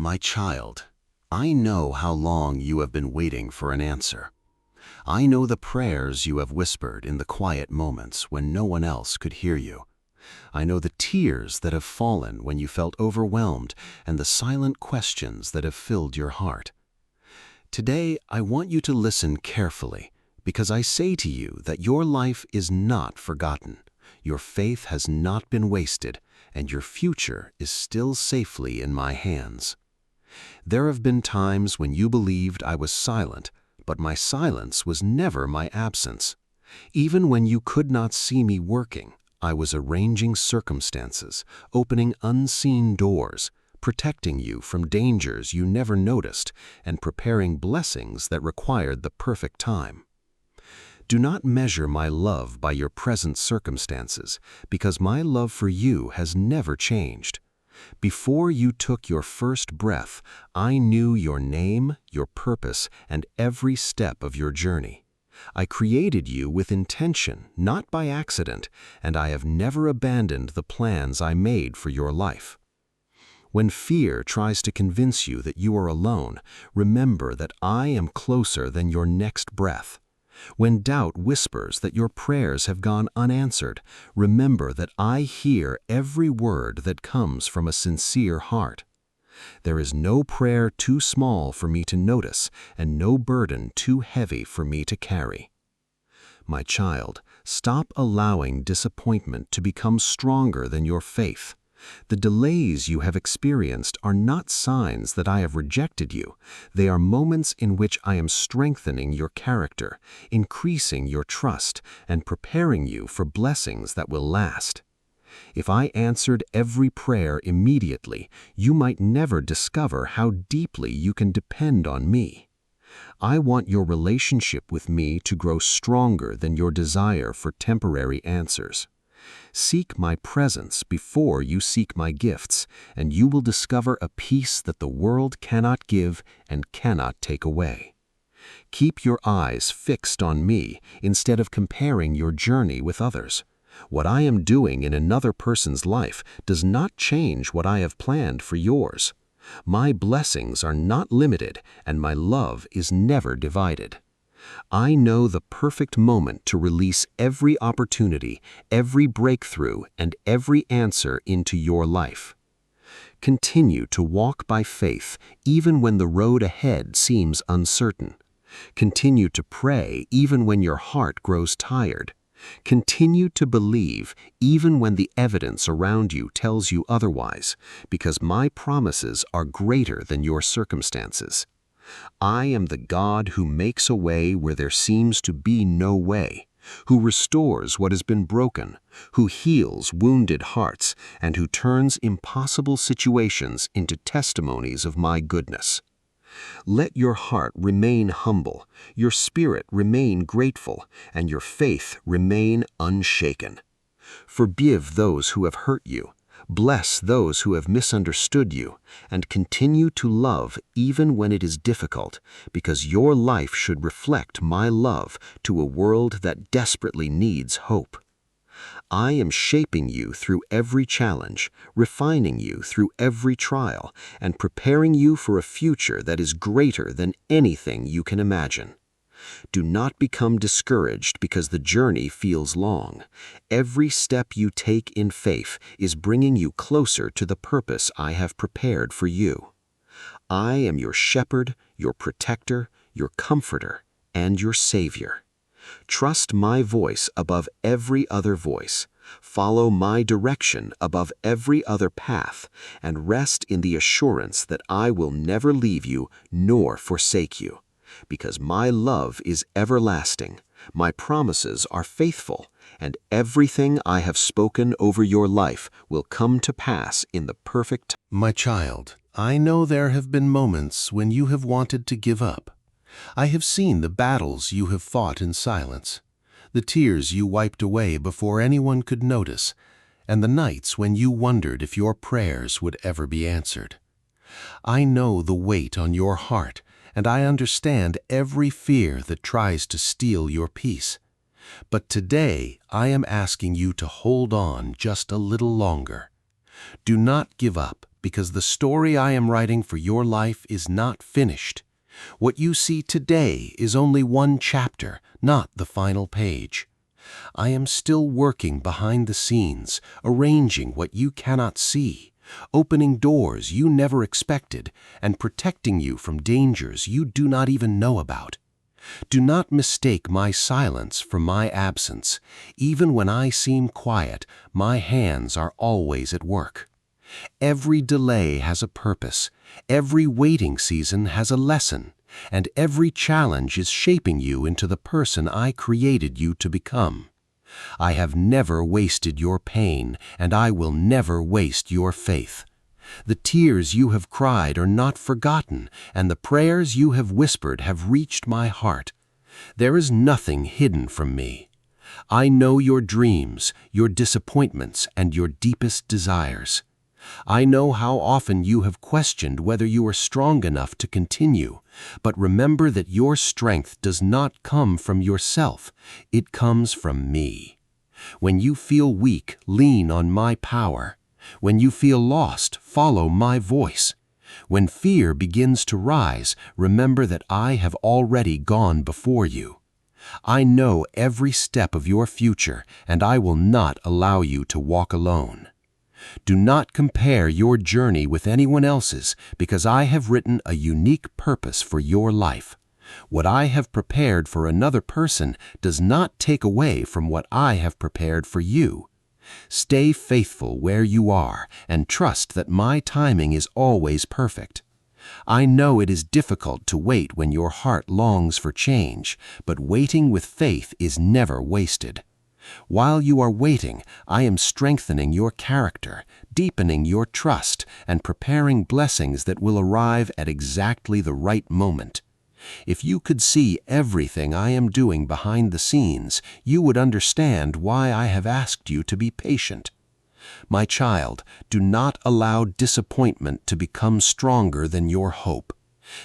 My child, I know how long you have been waiting for an answer. I know the prayers you have whispered in the quiet moments when no one else could hear you. I know the tears that have fallen when you felt overwhelmed and the silent questions that have filled your heart. Today, I want you to listen carefully because I say to you that your life is not forgotten, your faith has not been wasted, and your future is still safely in my hands. There have been times when you believed I was silent, but my silence was never my absence. Even when you could not see me working, I was arranging circumstances, opening unseen doors, protecting you from dangers you never noticed, and preparing blessings that required the perfect time. Do not measure my love by your present circumstances, because my love for you has never changed. Before you took your first breath, I knew your name, your purpose, and every step of your journey. I created you with intention, not by accident, and I have never abandoned the plans I made for your life. When fear tries to convince you that you are alone, remember that I am closer than your next breath. When doubt whispers that your prayers have gone unanswered, remember that I hear every word that comes from a sincere heart. There is no prayer too small for me to notice, and no burden too heavy for me to carry. My child, stop allowing disappointment to become stronger than your faith. The delays you have experienced are not signs that I have rejected you. They are moments in which I am strengthening your character, increasing your trust, and preparing you for blessings that will last. If I answered every prayer immediately, you might never discover how deeply you can depend on me. I want your relationship with me to grow stronger than your desire for temporary answers. Seek my presence before you seek my gifts, and you will discover a peace that the world cannot give and cannot take away. Keep your eyes fixed on me instead of comparing your journey with others. What I am doing in another person's life does not change what I have planned for yours. My blessings are not limited, and my love is never divided. I know the perfect moment to release every opportunity, every breakthrough, and every answer into your life. Continue to walk by faith even when the road ahead seems uncertain. Continue to pray even when your heart grows tired. Continue to believe even when the evidence around you tells you otherwise, because my promises are greater than your circumstances. I am the God who makes a way where there seems to be no way, who restores what has been broken, who heals wounded hearts, and who turns impossible situations into testimonies of my goodness. Let your heart remain humble, your spirit remain grateful, and your faith remain unshaken. Forgive those who have hurt you. Bless those who have misunderstood you, and continue to love even when it is difficult, because your life should reflect my love to a world that desperately needs hope. I am shaping you through every challenge, refining you through every trial, and preparing you for a future that is greater than anything you can imagine. Do not become discouraged because the journey feels long. Every step you take in faith is bringing you closer to the purpose I have prepared for you. I am your shepherd, your protector, your comforter, and your savior. Trust my voice above every other voice. Follow my direction above every other path, and rest in the assurance that I will never leave you nor forsake you. Because my love is everlasting, my promises are faithful, and everything I have spoken over your life will come to pass in the perfect time. My child, I know there have been moments when you have wanted to give up. I have seen the battles you have fought in silence, the tears you wiped away before anyone could notice, and the nights when you wondered if your prayers would ever be answered. I know the weight on your heart, and I understand every fear that tries to steal your peace. But today I am asking you to hold on just a little longer. Do not give up, because the story I am writing for your life is not finished. What you see today is only one chapter, not the final page. I am still working behind the scenes, arranging what you cannot see, opening doors you never expected, and protecting you from dangers you do not even know about. Do not mistake my silence for my absence. Even when I seem quiet, my hands are always at work. Every delay has a purpose, every waiting season has a lesson, and every challenge is shaping you into the person I created you to become. I have never wasted your pain, and I will never waste your faith. The tears you have cried are not forgotten, and the prayers you have whispered have reached my heart. There is nothing hidden from me. I know your dreams, your disappointments, and your deepest desires. I know how often you have questioned whether you are strong enough to continue, but remember that your strength does not come from yourself, it comes from me. When you feel weak, lean on my power. When you feel lost, follow my voice. When fear begins to rise, remember that I have already gone before you. I know every step of your future, and I will not allow you to walk alone. Do not compare your journey with anyone else's, because I have written a unique purpose for your life. What I have prepared for another person does not take away from what I have prepared for you. Stay faithful where you are and trust that my timing is always perfect. I know it is difficult to wait when your heart longs for change, but waiting with faith is never wasted. While you are waiting, I am strengthening your character, deepening your trust, and preparing blessings that will arrive at exactly the right moment. If you could see everything I am doing behind the scenes, you would understand why I have asked you to be patient. My child, do not allow disappointment to become stronger than your hope.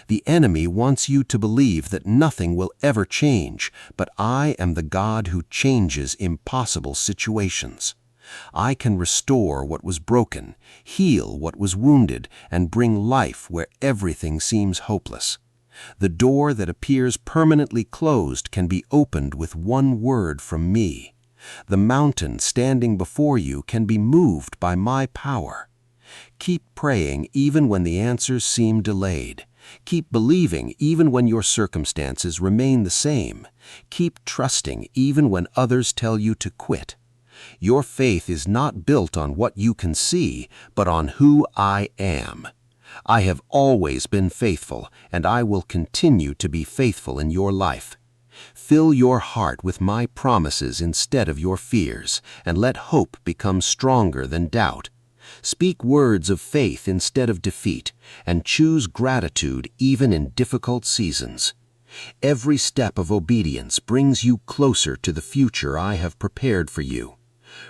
The enemy wants you to believe that nothing will ever change, but I am the God who changes impossible situations. I can restore what was broken, heal what was wounded, and bring life where everything seems hopeless. The door that appears permanently closed can be opened with one word from me. The mountain standing before you can be moved by my power. Keep praying even when the answers seem delayed. Keep believing even when your circumstances remain the same. Keep trusting even when others tell you to quit. Your faith is not built on what you can see, but on who I am. I have always been faithful, and I will continue to be faithful in your life. Fill your heart with my promises instead of your fears, and let hope become stronger than doubt. Speak words of faith instead of defeat, and choose gratitude even in difficult seasons. Every step of obedience brings you closer to the future I have prepared for you.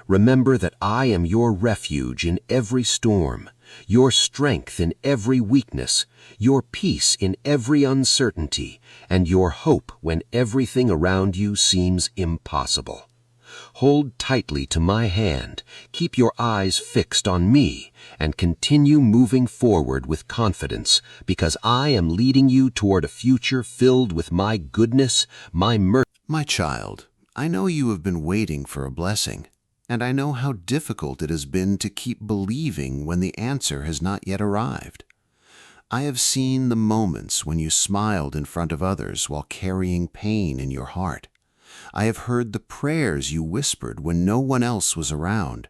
Remember that I am your refuge in every storm, your strength in every weakness, your peace in every uncertainty, and your hope when everything around you seems impossible. Hold tightly to my hand, keep your eyes fixed on me, and continue moving forward with confidence, because I am leading you toward a future filled with my goodness, my mercy. My child, I know you have been waiting for a blessing, and I know how difficult it has been to keep believing when the answer has not yet arrived. I have seen the moments when you smiled in front of others while carrying pain in your heart. I have heard the prayers you whispered when no one else was around,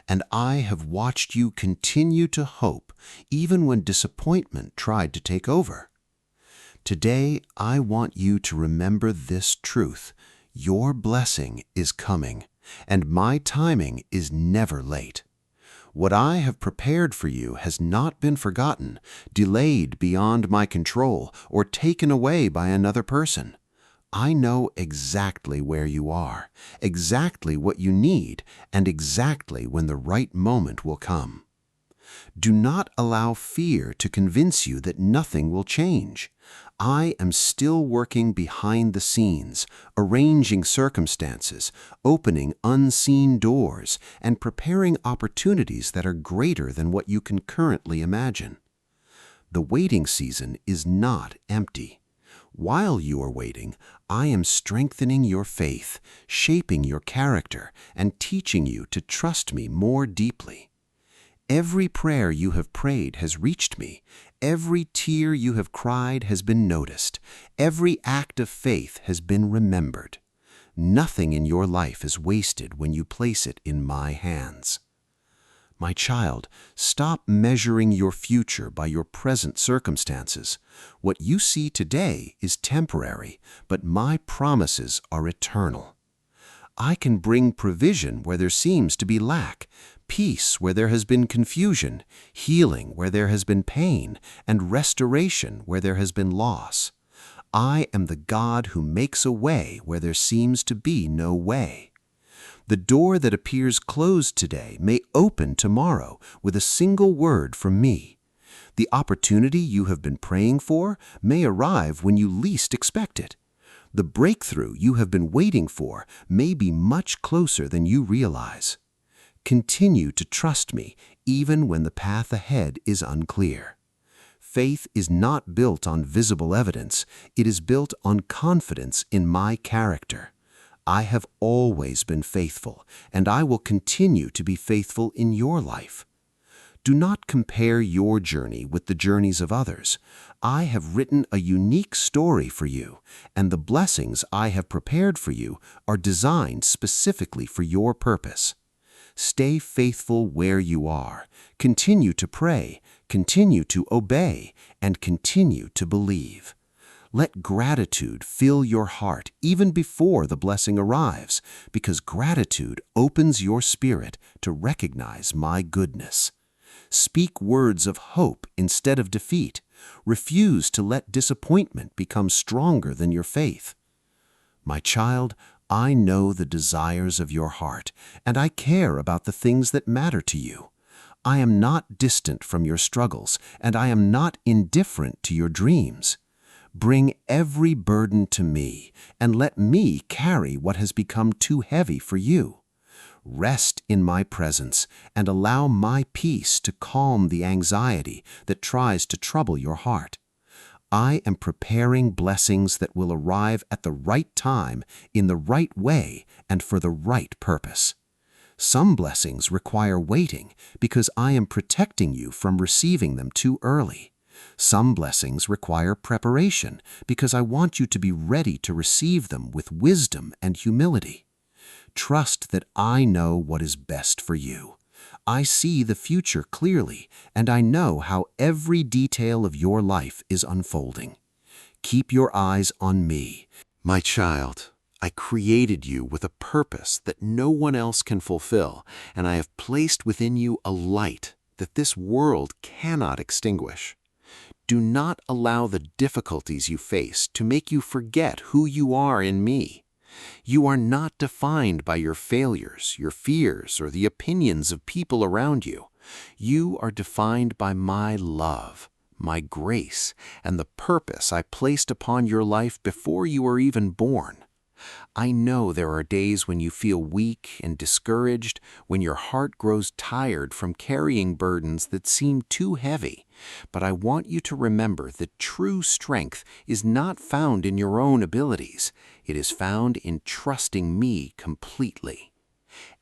and I have watched you continue to hope even when disappointment tried to take over. Today, I want you to remember this truth: your blessing is coming, and my timing is never late. What I have prepared for you has not been forgotten, delayed beyond my control, or taken away by another person. I know exactly where you are, exactly what you need, and exactly when the right moment will come. Do not allow fear to convince you that nothing will change. I am still working behind the scenes, arranging circumstances, opening unseen doors, and preparing opportunities that are greater than what you can currently imagine. The waiting season is not empty. While you are waiting, I am strengthening your faith, shaping your character, and teaching you to trust me more deeply. Every prayer you have prayed has reached me. Every tear you have cried has been noticed. Every act of faith has been remembered. Nothing in your life is wasted when you place it in my hands. My child, stop measuring your future by your present circumstances. What you see today is temporary, but my promises are eternal. I can bring provision where there seems to be lack, peace where there has been confusion, healing where there has been pain, and restoration where there has been loss. I am the God who makes a way where there seems to be no way. The door that appears closed today may open tomorrow with a single word from me. The opportunity you have been praying for may arrive when you least expect it. The breakthrough you have been waiting for may be much closer than you realize. Continue to trust me even when the path ahead is unclear. Faith is not built on visible evidence. It is built on confidence in my character. I have always been faithful, and I will continue to be faithful in your life. Do not compare your journey with the journeys of others. I have written a unique story for you, and the blessings I have prepared for you are designed specifically for your purpose. Stay faithful where you are. Continue to pray, continue to obey, and continue to believe. Let gratitude fill your heart even before the blessing arrives, because gratitude opens your spirit to recognize my goodness. Speak words of hope instead of defeat. Refuse to let disappointment become stronger than your faith. My child, I know the desires of your heart, and I care about the things that matter to you. I am not distant from your struggles, and I am not indifferent to your dreams. Bring every burden to me, and let me carry what has become too heavy for you. Rest in my presence and allow my peace to calm the anxiety that tries to trouble your heart. I am preparing blessings that will arrive at the right time, in the right way, and for the right purpose. Some blessings require waiting because I am protecting you from receiving them too early. Some blessings require preparation because I want you to be ready to receive them with wisdom and humility. Trust that I know what is best for you. I see the future clearly, and I know how every detail of your life is unfolding. Keep your eyes on me. My child, I created you with a purpose that no one else can fulfill, and I have placed within you a light that this world cannot extinguish. Do not allow the difficulties you face to make you forget who you are in me. You are not defined by your failures, your fears, or the opinions of people around you. You are defined by my love, my grace, and the purpose I placed upon your life before you were even born. I know there are days when you feel weak and discouraged, when your heart grows tired from carrying burdens that seem too heavy. But I want you to remember that true strength is not found in your own abilities. It is found in trusting me completely.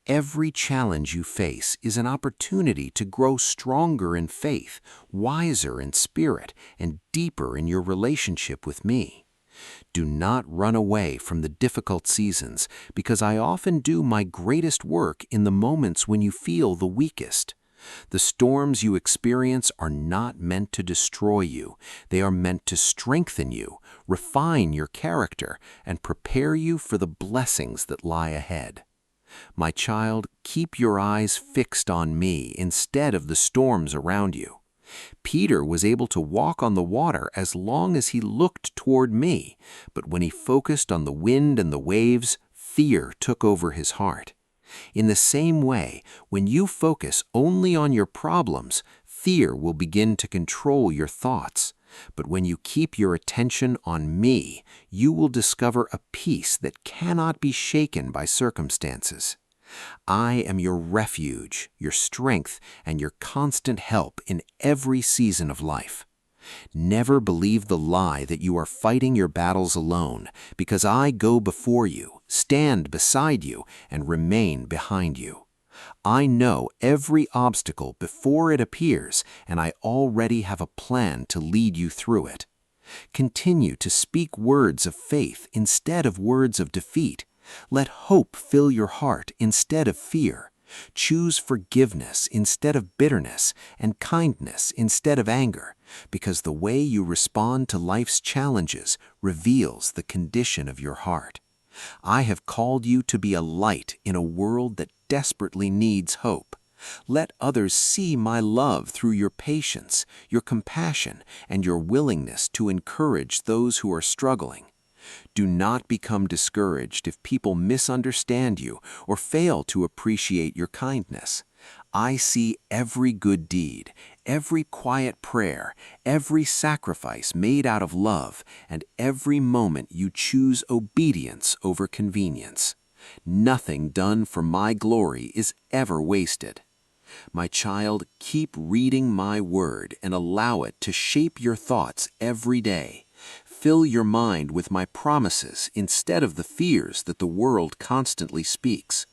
Every challenge you face is an opportunity to grow stronger in faith, wiser in spirit, and deeper in your relationship with me. Do not run away from the difficult seasons, because I often do my greatest work in the moments when you feel the weakest. The storms you experience are not meant to destroy you. They are meant to strengthen you, refine your character, and prepare you for the blessings that lie ahead. My child, keep your eyes fixed on me instead of the storms around you. Peter was able to walk on the water as long as he looked toward me, but when he focused on the wind and the waves, fear took over his heart. In the same way, when you focus only on your problems, fear will begin to control your thoughts. But when you keep your attention on me, you will discover a peace that cannot be shaken by circumstances. I am your refuge, your strength, and your constant help in every season of life. Never believe the lie that you are fighting your battles alone, because I go before you, stand beside you, and remain behind you. I know every obstacle before it appears, and I already have a plan to lead you through it. Continue to speak words of faith instead of words of defeat. Let hope fill your heart instead of fear. Choose forgiveness instead of bitterness and kindness instead of anger, because the way you respond to life's challenges reveals the condition of your heart. I have called you to be a light in a world that desperately needs hope. Let others see my love through your patience, your compassion, and your willingness to encourage those who are struggling. Do not become discouraged if people misunderstand you or fail to appreciate your kindness. I see every good deed, every quiet prayer, every sacrifice made out of love, and every moment you choose obedience over convenience. Nothing done for my glory is ever wasted. My child, keep reading my word and allow it to shape your thoughts every day. Fill your mind with my promises instead of the fears that the world constantly speaks.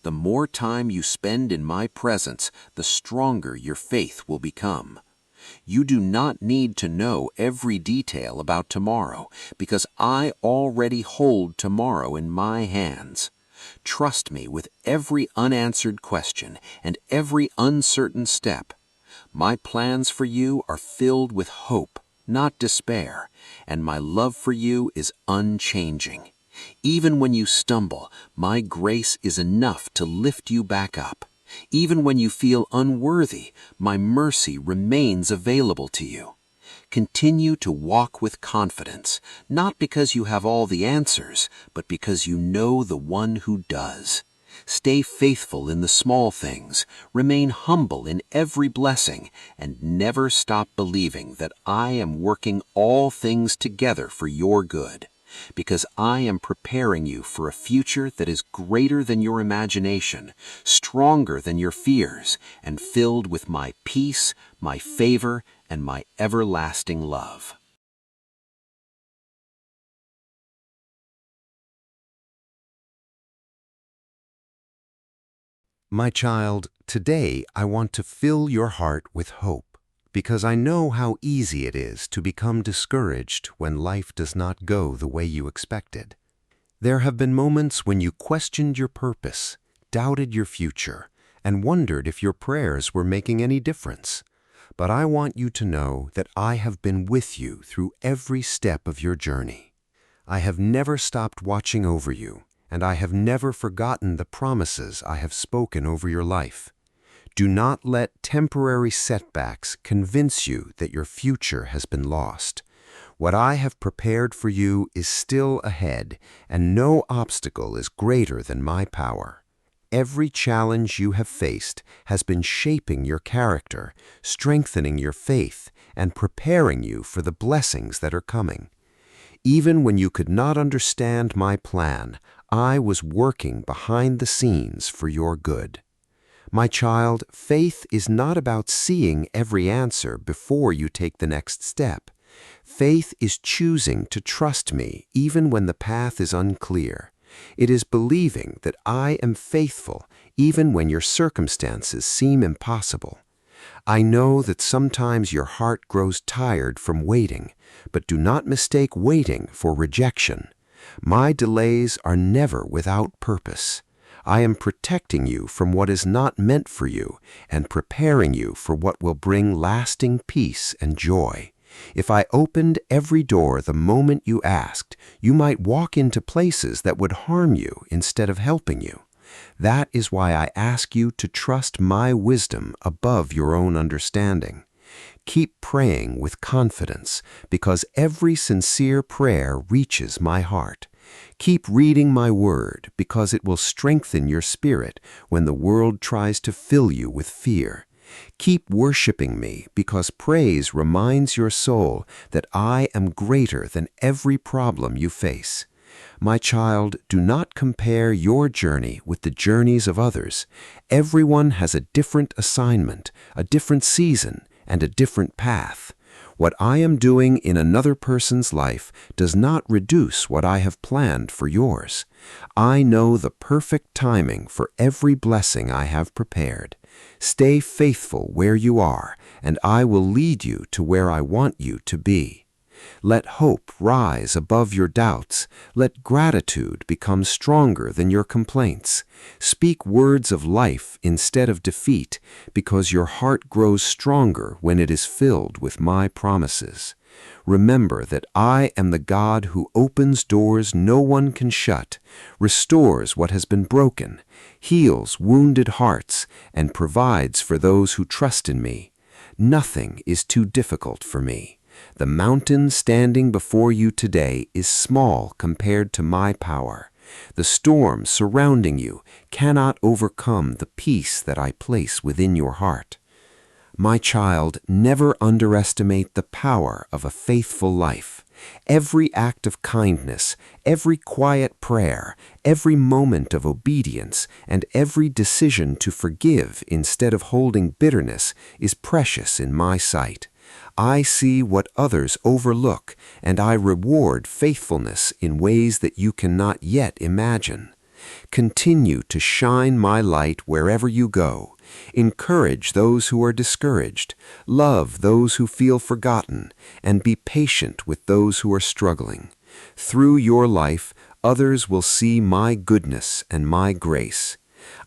The more time you spend in my presence, the stronger your faith will become. You do not need to know every detail about tomorrow, because I already hold tomorrow in my hands. Trust me with every unanswered question and every uncertain step. My plans for you are filled with hope, not despair, and my love for you is unchanging. Even when you stumble, my grace is enough to lift you back up. Even when you feel unworthy, my mercy remains available to you. Continue to walk with confidence, not because you have all the answers, but because you know the one who does. Stay faithful in the small things, remain humble in every blessing, and never stop believing that I am working all things together for your good, because I am preparing you for a future that is greater than your imagination, stronger than your fears, and filled with my peace, my favor, and my everlasting love. My child, today I want to fill your heart with hope, because I know how easy it is to become discouraged when life does not go the way you expected. There have been moments when you questioned your purpose, doubted your future, and wondered if your prayers were making any difference. But I want you to know that I have been with you through every step of your journey. I have never stopped watching over you, and I have never forgotten the promises I have spoken over your life. Do not let temporary setbacks convince you that your future has been lost. What I have prepared for you is still ahead, and no obstacle is greater than my power. Every challenge you have faced has been shaping your character, strengthening your faith, and preparing you for the blessings that are coming. Even when you could not understand my plan, I was working behind the scenes for your good. My child, faith is not about seeing every answer before you take the next step. Faith is choosing to trust me even when the path is unclear. It is believing that I am faithful even when your circumstances seem impossible. I know that sometimes your heart grows tired from waiting, but do not mistake waiting for rejection. My delays are never without purpose. I am protecting you from what is not meant for you and preparing you for what will bring lasting peace and joy. If I opened every door the moment you asked, you might walk into places that would harm you instead of helping you. That is why I ask you to trust my wisdom above your own understanding. Keep praying with confidence, because every sincere prayer reaches my heart. Keep reading my word, because it will strengthen your spirit when the world tries to fill you with fear. Keep worshiping me, because praise reminds your soul that I am greater than every problem you face. My child, do not compare your journey with the journeys of others. Everyone has a different assignment, a different season, and a different path. What I am doing in another person's life does not reduce what I have planned for yours. I know the perfect timing for every blessing I have prepared. Stay faithful where you are, and I will lead you to where I want you to be. Let hope rise above your doubts. Let gratitude become stronger than your complaints. Speak words of life instead of defeat, because your heart grows stronger when it is filled with my promises. Remember that I am the God who opens doors no one can shut, restores what has been broken, heals wounded hearts, and provides for those who trust in me. Nothing is too difficult for me. The mountain standing before you today is small compared to my power. The storm surrounding you cannot overcome the peace that I place within your heart. My child, never underestimate the power of a faithful life. Every act of kindness, every quiet prayer, every moment of obedience, and every decision to forgive instead of holding bitterness is precious in my sight. I see what others overlook, and I reward faithfulness in ways that you cannot yet imagine. Continue to shine my light wherever you go. Encourage those who are discouraged, love those who feel forgotten, and be patient with those who are struggling. Through your life, others will see my goodness and my grace.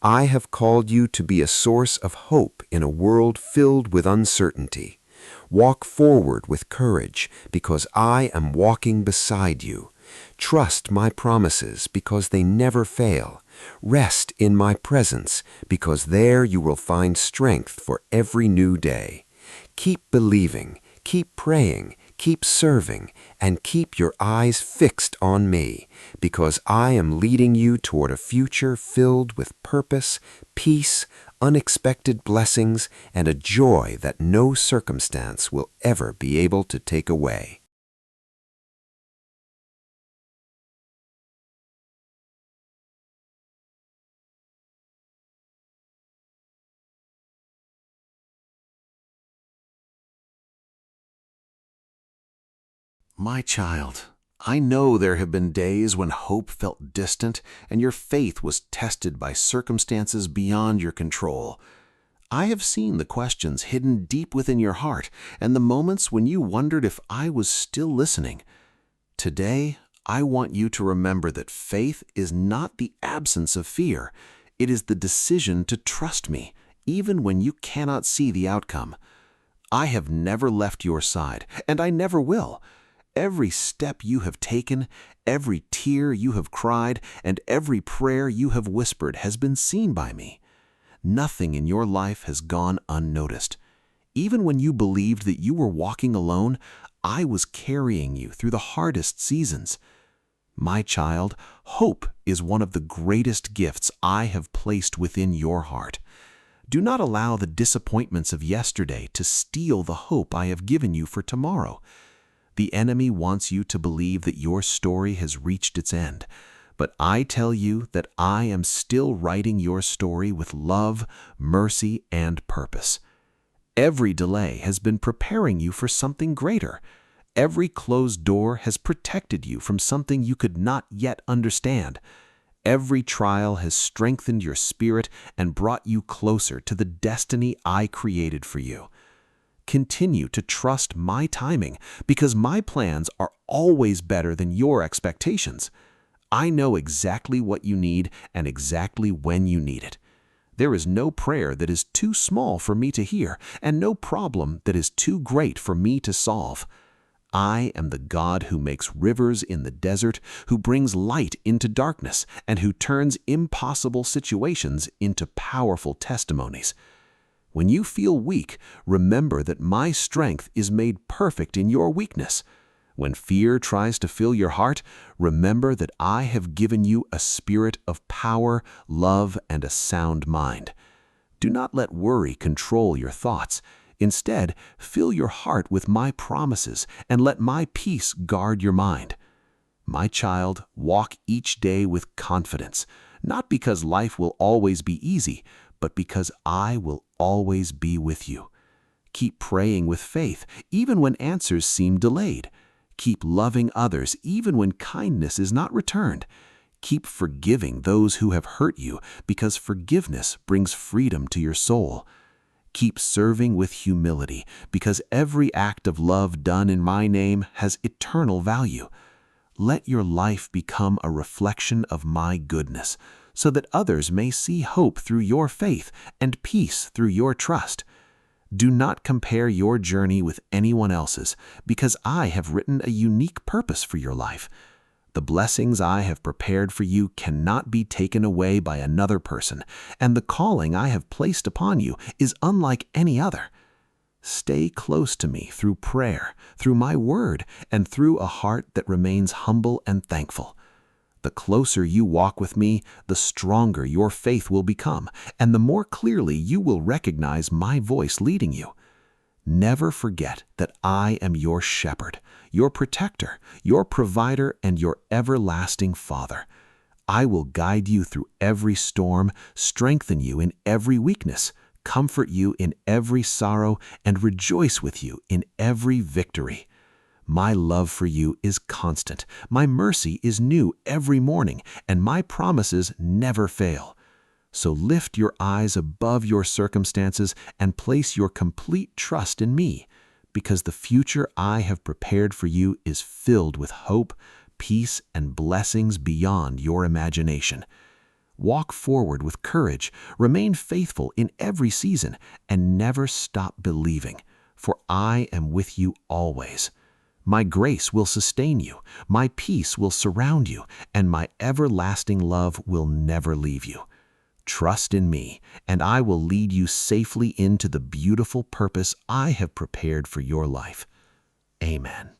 I have called you to be a source of hope in a world filled with uncertainty. Walk forward with courage, because I am walking beside you. Trust my promises, because they never fail. Rest in my presence, because there you will find strength for every new day. Keep believing, keep praying, keep serving, and keep your eyes fixed on me, because I am leading you toward a future filled with purpose, peace, unexpected blessings, and a joy that no circumstance will ever be able to take away. My child, I know there have been days when hope felt distant and your faith was tested by circumstances beyond your control. I have seen the questions hidden deep within your heart and the moments when you wondered if I was still listening. Today, I want you to remember that faith is not the absence of fear. It is the decision to trust me, even when you cannot see the outcome. I have never left your side, and I never will. Every step you have taken, every tear you have cried, and every prayer you have whispered has been seen by me. Nothing in your life has gone unnoticed. Even when you believed that you were walking alone, I was carrying you through the hardest seasons. My child, hope is one of the greatest gifts I have placed within your heart. Do not allow the disappointments of yesterday to steal the hope I have given you for tomorrow. The enemy wants you to believe that your story has reached its end, but I tell you that I am still writing your story with love, mercy, and purpose. Every delay has been preparing you for something greater. Every closed door has protected you from something you could not yet understand. Every trial has strengthened your spirit and brought you closer to the destiny I created for you. Continue to trust my timing, because my plans are always better than your expectations. I know exactly what you need and exactly when you need it. There is no prayer that is too small for me to hear, and no problem that is too great for me to solve. I am the God who makes rivers in the desert, who brings light into darkness, and who turns impossible situations into powerful testimonies. When you feel weak, remember that my strength is made perfect in your weakness. When fear tries to fill your heart, remember that I have given you a spirit of power, love, and a sound mind. Do not let worry control your thoughts. Instead, fill your heart with my promises and let my peace guard your mind. My child, walk each day with confidence, not because life will always be easy, but because I will always be with you. Keep praying with faith, even when answers seem delayed. Keep loving others, even when kindness is not returned. Keep forgiving those who have hurt you, because forgiveness brings freedom to your soul. Keep serving with humility, because every act of love done in my name has eternal value. Let your life become a reflection of my goodness, so that others may see hope through your faith and peace through your trust. Do not compare your journey with anyone else's, because I have written a unique purpose for your life. The blessings I have prepared for you cannot be taken away by another person, and the calling I have placed upon you is unlike any other. Stay close to me through prayer, through my word, and through a heart that remains humble and thankful. The closer you walk with me, the stronger your faith will become, and the more clearly you will recognize my voice leading you. Never forget that I am your shepherd, your protector, your provider, and your everlasting Father. I will guide you through every storm, strengthen you in every weakness, comfort you in every sorrow, and rejoice with you in every victory. My love for you is constant, my mercy is new every morning, and my promises never fail. So lift your eyes above your circumstances and place your complete trust in me, because the future I have prepared for you is filled with hope, peace, and blessings beyond your imagination. Walk forward with courage, remain faithful in every season, and never stop believing, for I am with you always. My grace will sustain you, my peace will surround you, and my everlasting love will never leave you. Trust in me, and I will lead you safely into the beautiful purpose I have prepared for your life. Amen.